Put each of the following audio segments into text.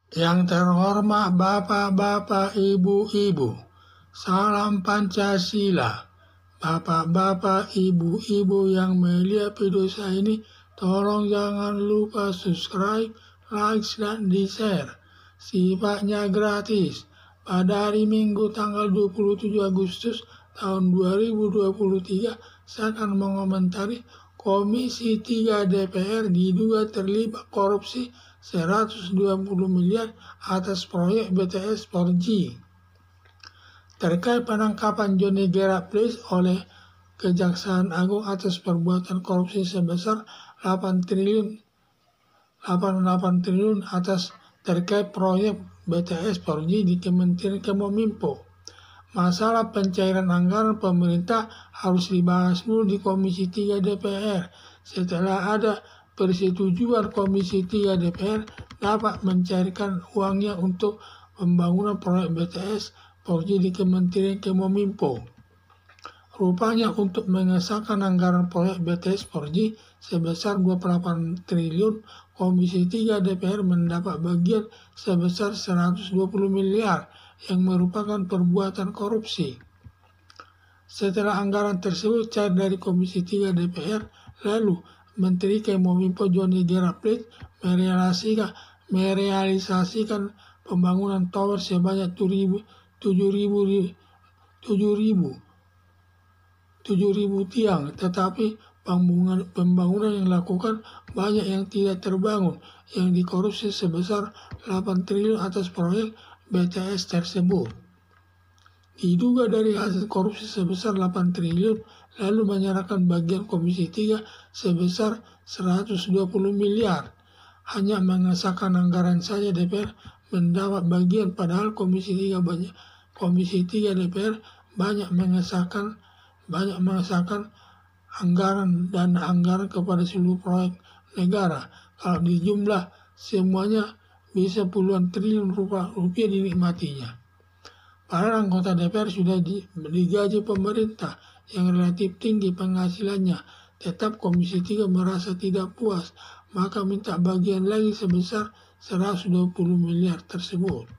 Yang terhormat Bapak-Bapak, Ibu-Ibu, salam Pancasila. Bapak-bapak, ibu-ibu yang melihat video saya ini, tolong jangan lupa subscribe, like, dan di-share. Sifatnya gratis. Pada hari Minggu tanggal 27 Agustus tahun 2023, saya akan mengomentari Komisi 3 DPR diduga terlibat korupsi 120 miliar atas proyek BTS 4G. Terkait penangkapan Johnny Gerard Place oleh Kejaksaan Agung atas perbuatan korupsi sebesar 8 triliun atas terkait proyek BTS 4G di Kementerian Kominfo. Masalah pencairan anggaran pemerintah harus dibahas dulu di Komisi 3 DPR. Setelah ada persetujuan Komisi 3 DPR dapat mencairkan uangnya untuk pembangunan proyek BTS 4G di Kementerian Kominfo. Rupanya untuk mengesahkan anggaran proyek BTS 4G sebesar 28 triliun, Komisi 3 DPR mendapat bagian sebesar 120 miliar yang merupakan perbuatan korupsi. Setelah anggaran tersebut cair dari Komisi 3 DPR, lalu Menteri Kominfo Johnny Gerard Place merealisasikan pembangunan tower sebanyak 7.000 tiang, tetapi pembangunan yang dilakukan banyak yang tidak terbangun, yang dikorupsi sebesar 8 triliun atas proyek BTS tersebut. Diduga dari hasil korupsi sebesar 8 triliun, lalu menyerahkan bagian Komisi 3 sebesar 120 miliar. Hanya mengesahkan anggaran saja DPR mendapat bagian, padahal Komisi 3 DPR banyak mengesahkan dana anggaran kepada seluruh proyek negara. Kalau dijumlah semuanya bisa puluhan triliun rupiah dinikmatinya. Para anggota DPR sudah digaji pemerintah yang relatif tinggi penghasilannya. Tetap Komisi 3 merasa tidak puas, maka minta bagian lagi sebesar 120 miliar tersebut.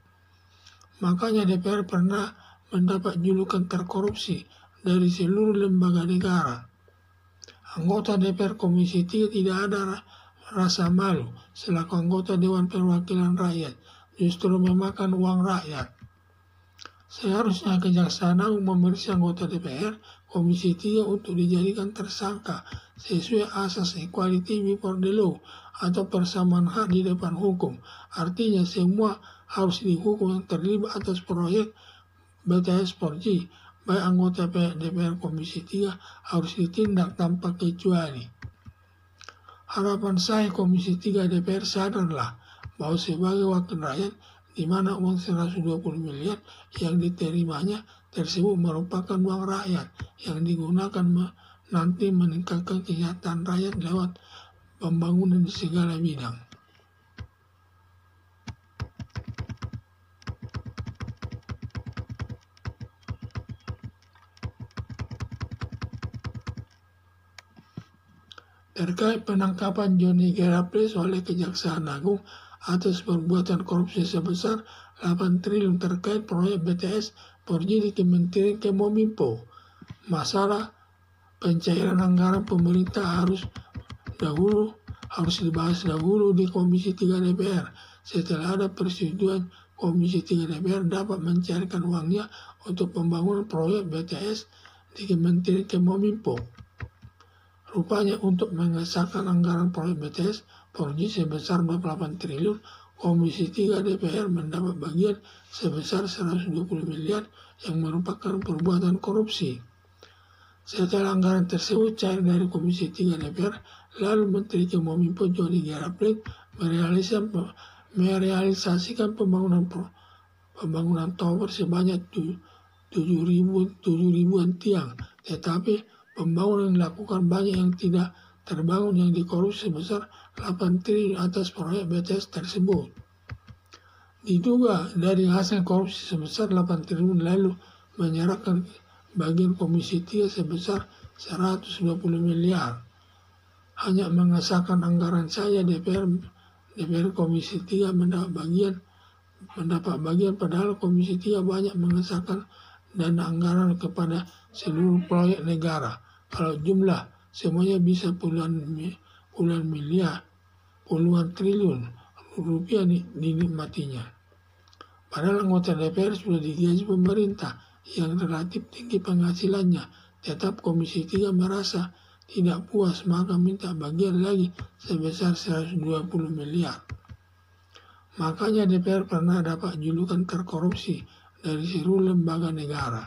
Makanya DPR pernah mendapat julukan terkorupsi dari seluruh lembaga negara. Anggota DPR Komisi 3 tidak ada rasa malu selaku anggota Dewan Perwakilan Rakyat, justru memakan uang rakyat. Seharusnya Kejaksaan Agung memeriksa anggota DPR Komisi 3 untuk dijadikan tersangka sesuai asas equality before the law atau persamaan hak di depan hukum. Artinya semua harus dihukum yang terlibat atas proyek BTS 4G. Baik anggota DPR Komisi 3 harus ditindak tanpa kecuali. Harapan saya Komisi 3 DPR sadarlah bahwa sebagai wakil rakyat, di mana uang 120 miliar yang diterimanya tersebut merupakan uang rakyat yang digunakan nanti meningkatkan kesejahteraan rakyat lewat pembangunan di segala bidang. Terkait penangkapan Johnny Gerard Place oleh Kejaksaan Agung atas perbuatan korupsi sebesar 8 triliun terkait proyek BTS 4G di Kementerian Kominfo. Masalah pencairan anggaran pemerintah harus dibahas dahulu di Komisi 3 DPR. Setelah ada persetujuan Komisi 3 DPR dapat mencairkan uangnya untuk pembangunan proyek BTS di Kementerian Kominfo. Rupanya untuk mengesahkan anggaran proyek BTS 4G sebesar 28 triliun, Komisi 3 DPR mendapat bagian sebesar 120 miliar yang merupakan perbuatan korupsi. Setelah anggaran tersebut cair dari Komisi 3 DPR, lalu Menteri Kominfo Johnny Gerard Place merealisasikan pembangunan tower sebanyak 7.000 tiang, tetapi pembangunan yang dilakukan banyak yang tidak terbangun, yang dikorupsi sebesar 8 triliun atas proyek BTS tersebut. Diduga dari hasil korupsi sebesar 8 triliun, lalu menyerahkan bagian Komisi 3 sebesar 120 miliar. Hanya mengesahkan anggaran saja DPR Komisi 3 mendapat bagian mendapat bagian, padahal Komisi 3 banyak mengesahkan dana anggaran kepada seluruh proyek negara. Kalau jumlah semuanya bisa puluhan miliar, puluhan triliun rupiah dinikmatinya. Padahal anggota DPR sudah digaji pemerintah yang relatif tinggi penghasilannya, tetap Komisi 3 merasa tidak puas, maka minta bagian lagi sebesar 120 miliar. Makanya DPR pernah dapat julukan terkorupsi dari seluruh lembaga negara.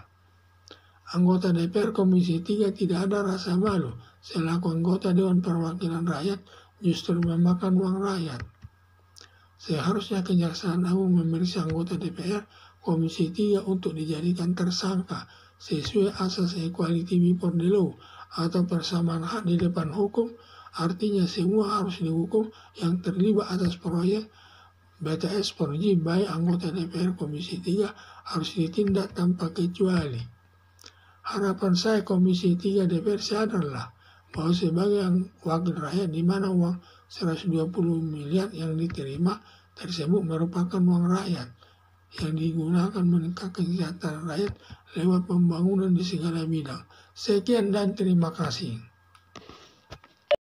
Anggota DPR Komisi 3 tidak ada rasa malu selaku anggota Dewan Perwakilan Rakyat justru memakan uang rakyat. Seharusnya Kejaksaan Agung memeriksa anggota DPR Komisi 3 untuk dijadikan tersangka sesuai asas equality before the law atau persamaan hak di depan hukum. Artinya semua harus dihukum yang terlibat atas proyek BTS 4G, baik anggota DPR Komisi 3 harus ditindak tanpa kecuali. Harapan saya Komisi 3 DPR sadarlah bahwa sebagai wakil rakyat di mana uang 120 miliar yang diterima tersebut merupakan uang rakyat yang digunakan meningkatkan kesejahteraan rakyat lewat pembangunan di segala bidang. Sekian dan terima kasih.